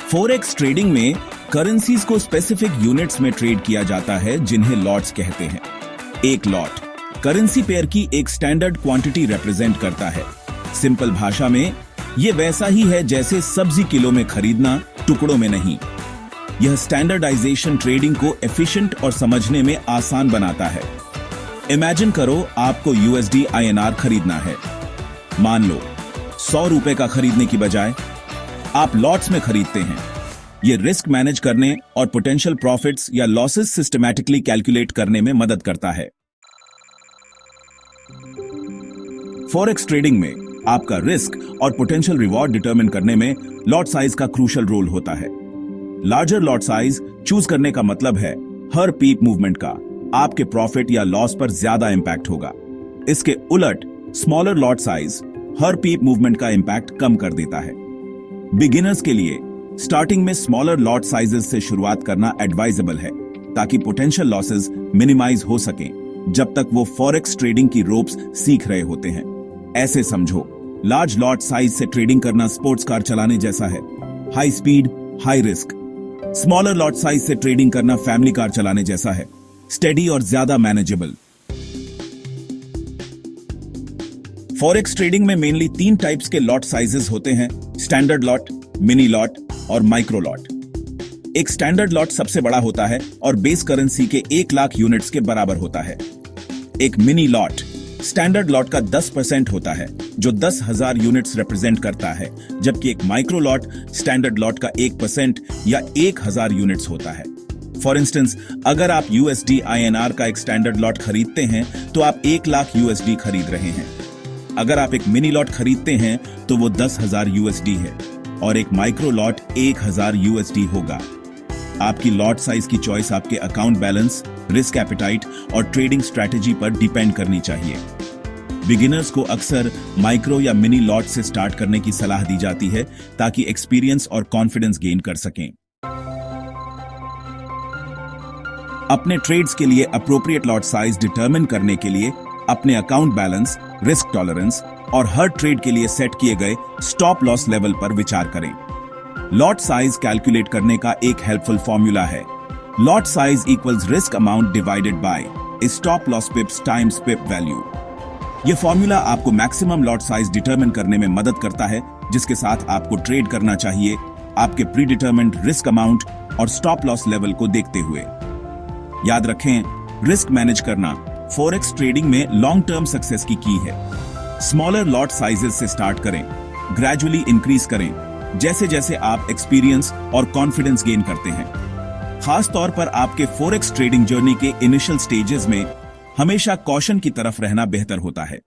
Forex trading में currencies को specific units में ट्रेड किया जाता है जिन्हें लॉट्स कहते हैं। एक लॉट करेंसी पेयर की एक स्टैंडर्ड क्वांटिटी रिप्रेजेंट करता है। सिंपल भाषा में यह वैसा ही है जैसे सब्जी किलो में खरीदना, टुकड़ों में नहीं। यह स्टैंडर्डाइजेशन ट्रेडिंग को एफिशिएंट और समझने में आसान बनाता है। इमेजिन करो आपको USD INR खरीदना है। मान लो 100 रुपए का खरीदने की बजाय आप लॉट्स में खरीदते हैं। यह रिस्क मैनेज करने और पोटेंशियल प्रॉफिट्स या लॉसेस सिस्टमैटिकली कैलकुलेट करने में मदद करता है। फॉरेक्स ट्रेडिंग में आपका रिस्क और पोटेंशियल रिवॉर्ड डिटरमिन करने में लॉट साइज का क्रूशियल रोल होता है। लार्जर लॉट साइज चूज करने का मतलब है हर पीप मूवमेंट का आपके प्रॉफिट या लॉस पर ज्यादा इंपैक्ट होगा। इसके उलट स्मॉलर लॉट साइज हर पीप मूवमेंट का इंपैक्ट कम कर देता है। बिगिनर्स के लिए स्टार्टिंग में स्मॉलर लॉट साइजेस से शुरुआत करना एडवाइजेबल है ताकि पोटेंशियल लॉसेस मिनिमाइज हो सकें जब तक वो फॉरेक्स ट्रेडिंग की रोप्स सीख रहे होते हैं। ऐसे समझो, लार्ज लॉट साइज से ट्रेडिंग करना स्पोर्ट्स कार चलाने जैसा है, high speed high risk. Smaller lot size से ट्रेडिंग करना फैमिली कार चलाने जैसा है, स्टेडी और ज्यादा मैनेजेबल। फॉरेक्स ट्रेडिंग में मेनली 3 टाइप्स के लॉट साइजेस होते हैं: स्टैंडर्ड लॉट, मिनी लॉट और माइक्रो लॉट। एक स्टैंडर्ड लॉट सबसे बड़ा होता है और बेस करेंसी के 1 लाख यूनिट्स के बराबर होता है। एक मिनी लॉट स्टैंडर्ड लॉट का 10% होता है जो 10,000 यूनिट्स रिप्रेजेंट करता है, जबकि एक माइक्रो लॉट स्टैंडर्ड लॉट का 1% या 1,000 यूनिट्स होता है। फॉर इंस्टेंस, अगर आप USD INR का एक स्टैंडर्ड लॉट खरीदते हैं तो आप 1 लाख USD खरीद रहे हैं। अगर आप एक मिनी लॉट खरीदते हैं तो वो 10,000 USD है और एक माइक्रो लॉट 1,000 USD होगा। आपकी लॉट साइज की चॉइस आपके अकाउंट बैलेंस, रिस्क एपेटाइट और ट्रेडिंग स्ट्रैटेजी पर डिपेंड करनी चाहिए। बिगिनर्स को अक्सर माइक्रो या मिनी लॉट से स्टार्ट करने की सलाह दी जाती है ताकि एक्सपीरियंस और कॉन्फिडेंस गेन कर सकें। अपने ट्रेड्स के लिए अप्रोप्रिएट लॉट साइज डिटरमिन करने के लिए अपने अकाउंट बैलेंस, रिस्क टॉलरेंस और हर ट्रेड के लिए सेट किए गए स्टॉप लॉस लेवल पर विचार करें। लॉट साइज कैलकुलेट करने का एक हेल्पफुल फॉर्मूला है: lot size equals risk amount divided by stop loss पिप्स times pip value. यह फॉर्मूला आपको मैक्सिमम लॉट साइज डिटरमिन करने में मदद करता है, जिसके साथ आपको ट्रेड करना चाहिए आपके प्री डिटरमिन्ड रिस्क अमाउंट और स्टॉप लॉस लेवल को देखते हुए। याद रखें, रिस्क मैनेज करना फॉरेक्स ट्रेडिंग में लॉन्ग टर्म सक्सेस की है। स्मॉलर लॉट साइजेस से स्टार्ट करें, ग्रेजुअली इंक्रीज करें जैसे जैसे आप एक्सपीरियंस और कॉन्फिडेंस गेन करते हैं। खास तौर पर आपके फॉरेक्स ट्रेडिंग जर्नी के इनिशियल स्टेजेस में हमेशा कॉशन की तरफ रहना बेहतर होता है।